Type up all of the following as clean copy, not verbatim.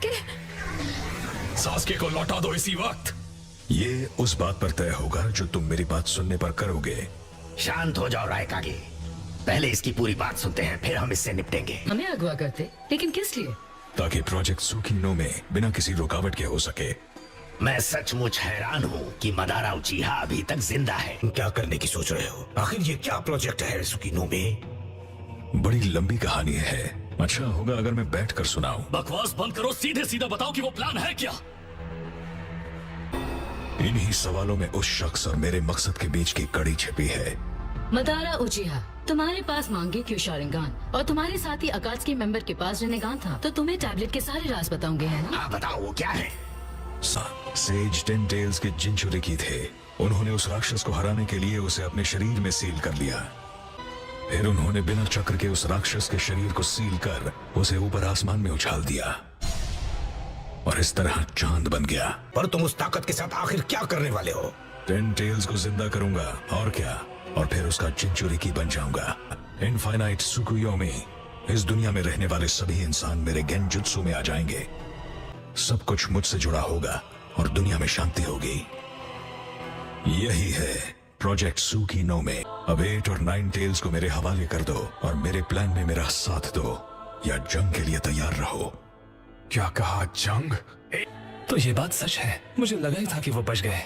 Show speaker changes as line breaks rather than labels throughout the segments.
Sasuke?
Sasuke को लौटा दो इसी वक्त।
ये उस बात पर तय होगा जो तुम मेरी बात सुनने पर करोगे।
शांत हो जाओ रायकागे, पहले इसकी पूरी बात सुनते हैं, फिर हम इससे निपटेंगे।
हमें अगवा करते, लेकिन किस लिए?
ताकि प्रोजेक्ट सुकीनो में बिना किसी रुकावट के हो सके।
मैं सचमुच हैरान हूँ कि मदारा उचिहा अभी तक जिंदा है।
क्या करने की सोच रहे हो? आखिर ये क्या प्रोजेक्ट है सुकीनो में?
बड़ी लंबी कहानी है। अच्छा होगा अगर मैं बैठकर सुनाऊं।
बकवास बंद करो, सीधे सीधा बताओ कि वो प्लान है क्या?
इन्हीं सवालों में उस शख्स और मेरे मकसद के बीच की कड़ी छिपी है।
मदारा उचिहा, तुम्हारे पास मांगे क्यों शारिंगान और तुम्हारे साथी अकात्सुकी मेंबर के पास रेनेगान था, तो तुम्हें टैबलेट के सारे राज बताऊंगे, है ना?
हाँ बताओ, वो क्या है?
सेज टेन टेल्स के जिनचुरिकी थे। उन्होंने उस राक्षस को हराने के लिए उसे अपने शरीर में सील कर लिया। फिर उन्होंने बिना चक्र के उस राक्षस के शरीर को सील कर उसे ऊपर आसमान में उछाल दिया और इस तरह चांद बन गया।
पर तुम उस ताकत के साथ आखिर क्या करने वाले हो?
टेन टेल्स को जिंदा करूंगा और क्या, और फिर उसका जिनचुरिकी बन जाऊंगा। इनफाइनाइट सुकुयोमी, इस दुनिया में रहने वाले सभी इंसान मेरे गेंजुत्सु में आ जाएंगे। सब कुछ मुझसे जुड़ा होगा और दुनिया में शांति होगी। यही है प्रोजेक्ट सुकीनो में। अब 8 और 9 टेल्स को मेरे हवाले कर दो और मेरे प्लान में मेरा साथ दो, या जंग के लिए तैयार रहो।
क्या कहा, जंग? तो ये बात सच है, मुझे लगा ही था कि वो बच गए।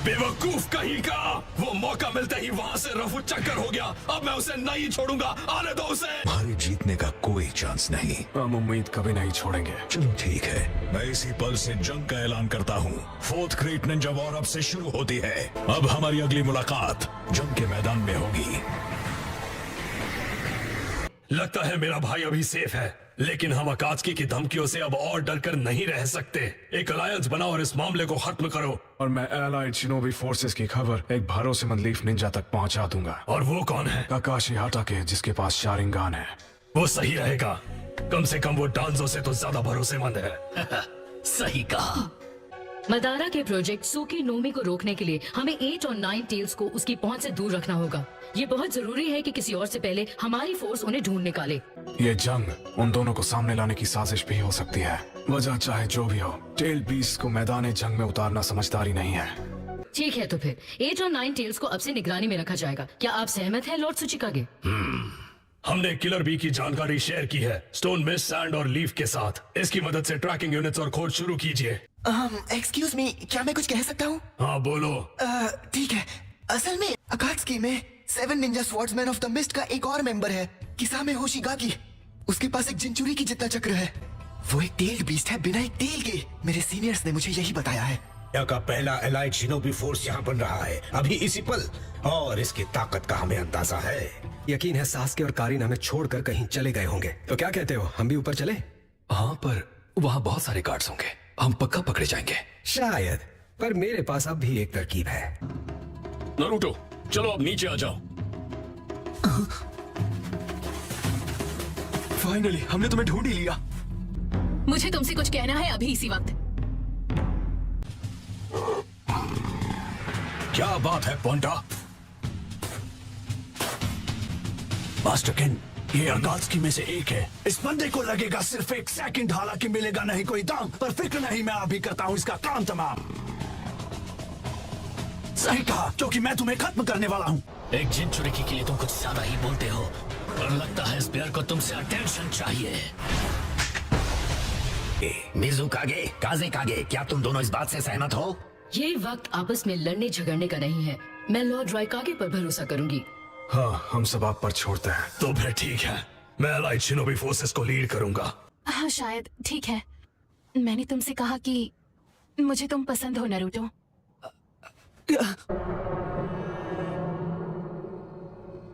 बेवकूफ कहीं का, वो मौका मिलते ही वहाँ से रफू चक्कर हो गया। अब मैं उसे नहीं छोड़ूंगा, आने दो उसे।
हमारे जीतने का कोई चांस नहीं।
हम उम्मीद कभी नहीं छोड़ेंगे।
चलो ठीक है, मैं इसी पल से जंग का ऐलान करता हूँ। 4th ग्रेट निंजा वॉर अब से शुरू होती है। अब हमारी अगली मुलाकात जंग के मैदान में होगी।
लगता है मेरा भाई अभी सेफ है, लेकिन हम अकात्सुकी की धमकियों से अब और डर कर नहीं रह सकते। एक अलायंस बनाओ और इस मामले को खत्म करो।
और मैं एलाइड शिनोबी फोर्सेस की खबर एक भरोसेमंद लीफ निंजा तक पहुंचा दूंगा।
और वो कौन है?
काकाशी हाटाके, जिसके पास शारिंगान है।
वो सही रहेगा, कम से कम वो डांजो से तो ज्यादा भरोसेमंद है।
सही कहा।
मदारा के प्रोजेक्ट सुकीनोमी को रोकने के लिए हमें 8 और 9 टेल्स को उसकी पहुंच से दूर रखना होगा। ये बहुत जरूरी है कि किसी और से पहले हमारी फोर्स उन्हें ढूंढ निकाले।
ये जंग उन दोनों को सामने लाने की साजिश भी हो सकती है। वजह चाहे जो भी हो, टेल बीस्ट को मैदान जंग में उतारना समझदारी नहीं है।
ठीक है, तो फिर 8 और 9 टेल्स को अब से निगरानी में रखा जाएगा। क्या आप सहमत हैं लॉर्ड सुचिकागे?
हमने किलर बी की जानकारी शेयर की है स्टोन मिस्ट, सैंड और लीफ के साथ। इसकी मदद से ट्रैकिंग यूनिट्स और खोज शुरू कीजिए।
एक्सक्यूज मी, क्या मैं कुछ कह सकता हूँ?
हाँ बोलो।
ठीक है। असल में अकात्सुकी में 7 Ninja swordsman of the mist का एक और मेंबर है, किसामे होशिगाकी। उसके पास एक जिनचुरी की जितना चक्र है। वो एक टेल्ड बीस्ट है बिना एक टेल के। मेरे सीनियर्स ने मुझे यही बताया है।
का पहला एलाइड शिनोबी फोर्स यहाँ बन रहा है अभी इसी पल, और इसकी ताकत का हमें अंदाजा है।
यकीन है सास्के और कारिन हमें छोड़कर कहीं चले गए होंगे। तो क्या कहते हो, हम भी ऊपर चले?
हाँ, पर वहाँ बहुत सारे गार्ड्स होंगे, हम पक्का पकड़े जाएंगे।
शायद, पर मेरे पास अब भी एक तरकीब है।
नारुतो, चलो अब नीचे आ जाओ।
फाइनली हमने तुम्हें ढूंढ ही लिया।
मुझे तुमसे कुछ कहना है अभी इसी वक्त।
क्या बात है पोंटा?
मास्टर केन, ये अकात्सुकी में से एक है। इस बंदे को लगेगा सिर्फ 1 सेकंड, हालांकि मिलेगा नहीं कोई दाम। पर फिक्र नहीं, मैं अभी करता हूँ इसका काम तमाम। सही कहा, क्योंकि मैं तुम्हें खत्म करने वाला हूँ।
एक जिनचुरिकी के लिए तुम कुछ ज्यादा ही बोलते हो, और लगता है इस बेयर को तुमसे अटेंशन चाहिए। मिज़ुकागे, काज़ेकागे, क्या तुम दोनों इस बात से सहमत हो?
ये वक्त आपस में लड़ने झगड़ने का नहीं है। मैं लॉर्ड रायकागे पर भरोसा करूंगी।
हाँ, हम सब आप पर छोड़ते हैं।
तो फिर ठीक है, मैं एलाइड शिनोबी फोर्सेस को लीड करूंगा।
हाँ शायद ठीक है। मैंने तुमसे कहा कि मुझे तुम पसंद हो नारुतो।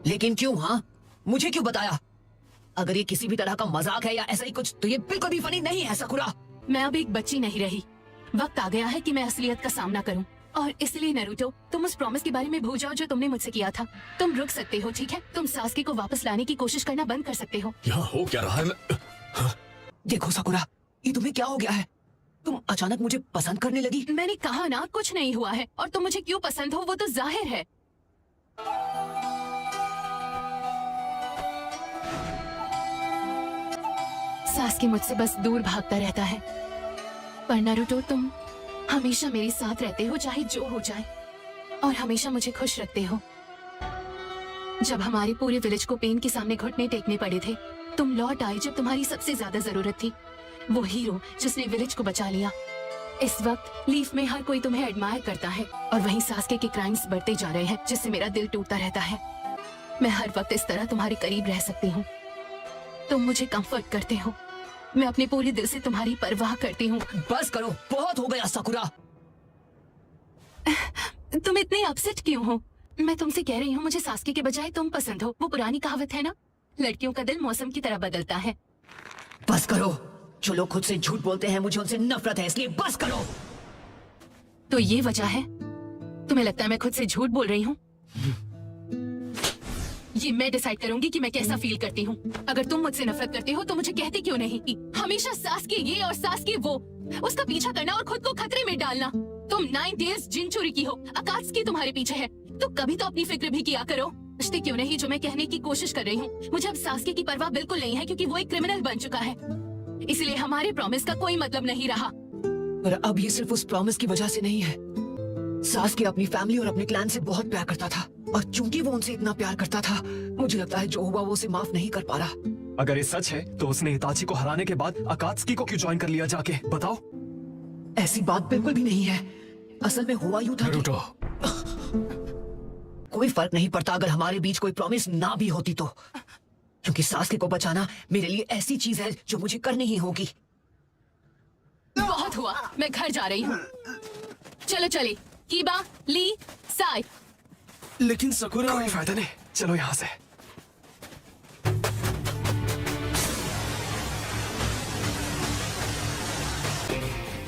लेकिन क्यों? हाँ, मुझे क्यों बताया? अगर ये किसी भी तरह का मजाक है या ऐसा ही कुछ, तो ये बिल्कुल भी फनी नहीं है साकुरा।
मैं अब एक बच्ची नहीं रही। वक्त आ गया है कि मैं असलियत का सामना करूं। और इसलिए नारुतो, तुम उस प्रॉमिस के बारे में भूल जाओ जो तुमने मुझसे किया था। तुम रुक सकते हो, ठीक है? तुम सास्के को वापस लाने की कोशिश करना बंद कर सकते हो।
यहाँ हो क्या रहा है?
देखो साकुरा, ये तुम्हें क्या हो गया है? तुम अचानक मुझे पसंद करने लगी।
मैंने कहा ना, कुछ नहीं हुआ है। और तुम मुझे क्यों पसंद हो वो तो जाहिर है। सास्के मुझसे बस दूर भागता रहता है, पर नारुतो तुम हमेशा मेरे साथ रहते हो चाहे जो हो जाए, और हमेशा मुझे खुश रखते हो। जब हमारे पूरे विलेज को पेन के सामने घुटने टेकने पड़े थे, तुम लौट आए जब तुम्हारी सबसे ज्यादा जरूरत थी। वो हीरो जिसने विलेज को बचा लिया। इस वक्त लीफ में हर कोई तुम्हें एडमायर करता है, और वहीं सास्के के क्राइम्स बढ़ते जा रहे हैं, जिससे मेरा दिल टूटता रहता है। मैं हर वक्त इस तरह तुम्हारे करीब रह सकती हूँ। तुम मुझे कंफर्ट करते हो, मैं अपने पूरे दिल से तुम्हारी परवाह करती हूँ।
बस करो, बहुत हो गया साकुरा।
तुम इतने अपसेट क्यों हो? मैं तुमसे कह रही हूँ मुझे सास्के के बजाय तुम पसंद हो। वो पुरानी कहावत है ना, लड़कियों का दिल मौसम की तरह बदलता है।
बस करो, जो लोग खुद से झूठ बोलते हैं मुझे उनसे नफरत है, इसलिए बस करो।
तो ये वजह है? तुम्हें लगता है मैं खुद से झूठ बोल रही हूँ? ये मैं डिसाइड करूंगी कि मैं कैसा फील करती हूँ। अगर तुम मुझसे नफरत करते हो तो मुझे कहते क्यों नहीं कि हमेशा सास्के ये और सास्के वो, उसका पीछा करना और खुद को खतरे में डालना। तुम 9 डेज जिनचुरी की हो, अकात्सुकी तुम्हारे पीछे है, तो कभी तो अपनी फिक्र भी किया करो। रिश्ते क्यों नहीं जो मैं कहने की कोशिश कर रही हूँ। मुझे अब सास्के की परवाह बिल्कुल नहीं है, क्योंकि वो एक क्रिमिनल बन चुका है। इसलिए हमारे प्रॉमिस का कोई मतलब नहीं रहा।
पर अब ये सिर्फ उस प्रॉमिस की वजह से नहीं है। सास्के अपनी फैमिली और अपने क्लैन से बहुत प्यार करता था, और चूंकि वो उनसे इतना प्यार करता था, मुझे लगता है जो हुआ वो उसे माफ नहीं कर पा रहा।
अगर ये सच है तो उसने हिताची को हराने के बाद अकात्सुकी को क्यों ज्वाइन कर लिया जाके, बताओ।
ऐसी बात बिल्कुल भी नहीं है। असल में हुआ यूं था कि
नारुतो,
कोई फर्क नहीं पड़ता अगर हमारे बीच कोई प्रॉमिस ना भी होती तो, क्योंकि सास्के को बचाना मेरे लिए ऐसी चीज है जो मुझे करनी ही होगी।
बहुत हुआ, मैं घर जा रही हूँ। चलो चले, कीबा, ली, साई।
लेकिन सकुरा, कोई फायदा नहीं, चलो यहाँ से।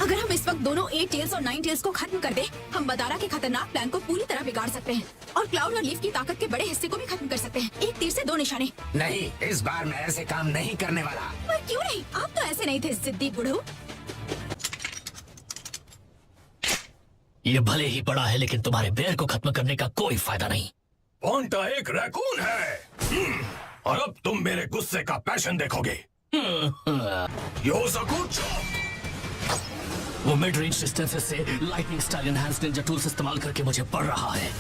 अगर हम इस वक्त दोनों 8 टेल्स और 9 टेल्स को खत्म कर दे, हम बदारा के खतरनाक प्लान को पूरी तरह बिगाड़ सकते हैं, और क्लाउड और लीफ की ताकत के बड़े हिस्से को भी खत्म कर सकते हैं। एक तीर से 2 निशाने।
नहीं, इस बार मैं ऐसे काम नहीं करने वाला।
पर क्यों नहीं? आप तो ऐसे नहीं थे जिद्दी बुढ़ऊ।
ये भले ही बड़ा है, लेकिन तुम्हारे बेर को खत्म करने का कोई फायदा नहीं।
पोंटा एक रैकून है। और अब तुम मेरे गुस्से का पैशन देखोगे।
वो मिड रेंज डिस्टेंसेस से lightning style enhanced Ninja tools इस्तेमाल करके मुझे पढ़ रहा है।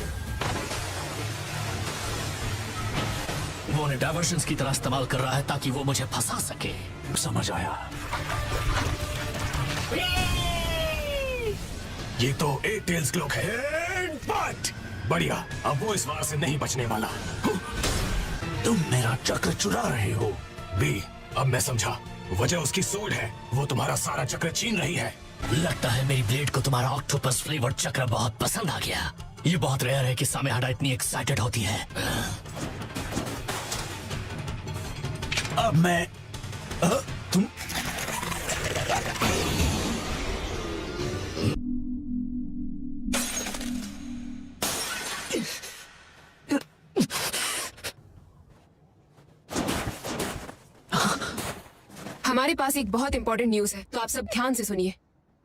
वो उन्हें डायवर्जन्स की तरह इस्तेमाल कर रहा है ताकि वो मुझे फंसा सके।
समझ आया। ये तो 8 टेल्स क्लॉक है। बट बढ़िया, अब वो इस वार से नहीं बचने वाला। तुम मेरा चक्र चुरा रहे हो। बी, अब मैं समझा, वजह उसकी सोड है। वो तुम्हारा सारा चक्र छीन रही है।
लगता है मेरी ब्लेड को तुम्हारा ऑक्टोपस फ्लेवर्ड चक्र बहुत पसंद आ गया। ये बहुत रेयर है कि सामे हडा इतनी एक्साइटेड होती है।
अब मैं तुम
हमारे पास एक बहुत इंपॉर्टेंट न्यूज है, तो आप सब ध्यान से सुनिए।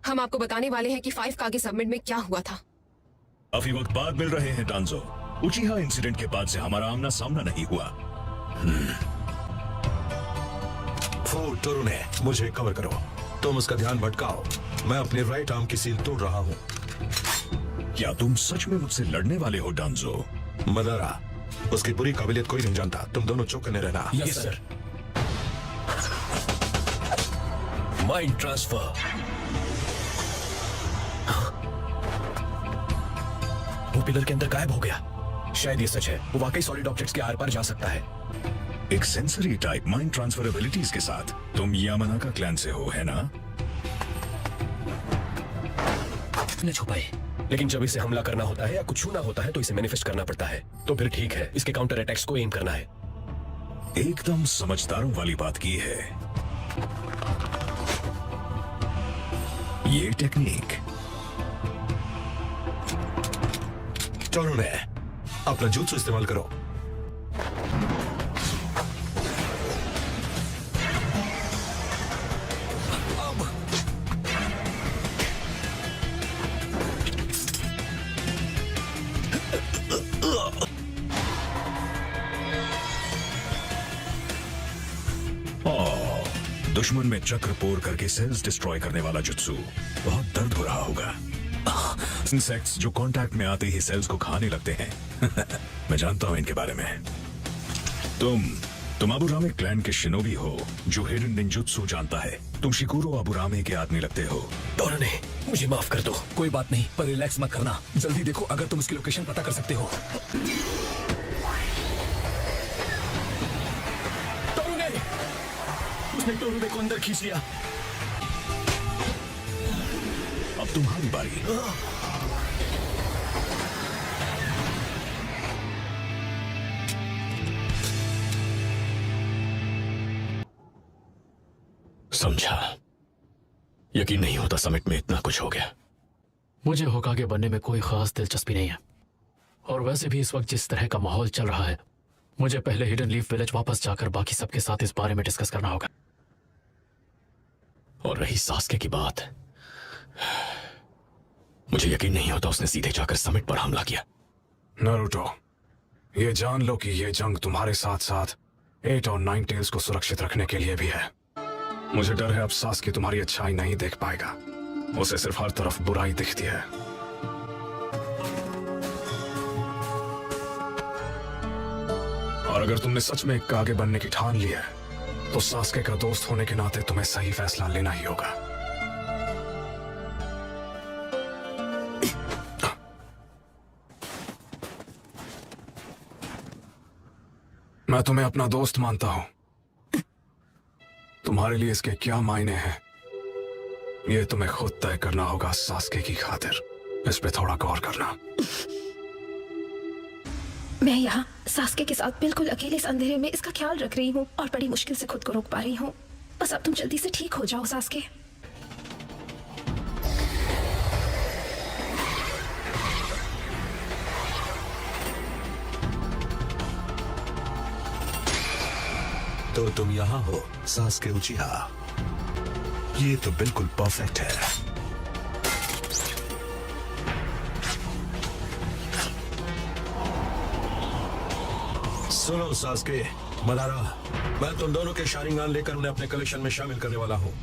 हम आपको बताने वाले हैं कि 5 कागे सबमिट में क्या हुआ था।
काफी वक्त बाद मिल रहे हैं डांजो। उचिहा इंसिडेंट के बाद से हमारा आमना सामना नहीं हुआ।
टोरुने, मुझे कवर करो। तुम उसका ध्यान भटकाओ। मैं अपने राइट आर्म की सील तोड़ रहा हूँ।
क्या तुम सच में मुझसे लड़ने वाले हो डांजो?
मदारा, उसकी पूरी काबिलियत कोई नहीं जानता। तुम दोनों चुप करने रहना।
Yes sir. Mind transfer.
वो पिलर के अंदर गायब हो गया। शायद ये सच है, वो वाकई सॉलिड ऑब्जेक्ट्स के आर पार जा सकता है।
एक sensory type mind transfer abilities के साथ। तुम यामानाका क्लैन से हो, है ना?
न छुपाए।
लेकिन जब इसे हमला करना होता है या कुछ छूना होता है तो इसे मैनिफेस्ट करना पड़ता है। तो फिर ठीक है, इसके काउंटर अटैक्स को एम करना है।
एकदम समझदारों वाली बात की है ये टेक्निक।
टोरुने, अपना jutsu इस्तेमाल करो।
दुश्मन में चक्र पोर करके सेल्स डिस्ट्रॉय करने वाला जुत्सु। बहुत दर्द हो रहा होगा। इंसेक्ट्स जो कांटेक्ट में आते ही सेल्स को खाने लगते हैं। मैं जानता हूं इनके बारे में। तुम अबुरामे क्लैन के शिनोबी हो जो हिडन निंजुत्सु जानता है। तुम शिकुरो अबुरामे के आदमी लगते हो।
डोरने, मुझे माफ कर दो। कोई बात नहीं, पर रिलैक्स मत करना। जल्दी देखो अगर तुम उसकी लोकेशन पता कर सकते हो। डोरने! उसने डोरने को अंदर खींच लिया।
अब तुम्हारी बारी।
समझा। यकीन नहीं होता समिट में इतना कुछ हो गया।
मुझे होकागे बनने में कोई खास दिलचस्पी नहीं है, और वैसे भी इस वक्त जिस तरह का माहौल चल रहा है, मुझे पहले हिडन लीफ विलेज वापस जाकर बाकी सबके साथ इस बारे में डिस्कस करना होगा।
और रही सास्के की बात, मुझे यकीन नहीं होता उसने सीधे जाकर समिट पर हमला किया।
नारुतो, ये जान लो कि ये जंग तुम्हारे साथ साथ 8 और 9 टेल्स को सुरक्षित रखने के लिए भी है। मुझे डर है अब सास्के तुम्हारी अच्छाई नहीं देख पाएगा। उसे सिर्फ हर तरफ बुराई दिखती है। और अगर तुमने सच में कागे बनने की ठान ली है, तो सास्के का दोस्त होने के नाते तुम्हें सही फैसला लेना ही होगा। मैं तुम्हें अपना दोस्त मानता हूं। तुम्हारे लिए इसके क्या मायने हैं, ये तुम्हें खुद तय करना होगा सास्के की खातिर। इस पे थोड़ा गौर करना।
मैं यहाँ सास्के के साथ बिल्कुल अकेले इस अंधेरे में इसका ख्याल रख रही हूँ और बड़ी मुश्किल से खुद को रोक पा रही हूँ। बस अब तुम जल्दी से ठीक हो जाओ सास्के।
तो तुम यहाँ हो सास्के उचिहा। ये तो बिल्कुल परफेक्ट है। सुनो सास्के, मदारा, मैं तुम दोनों के शारिंगान लेकर उन्हें अपने कलेक्शन में शामिल करने वाला हूँ।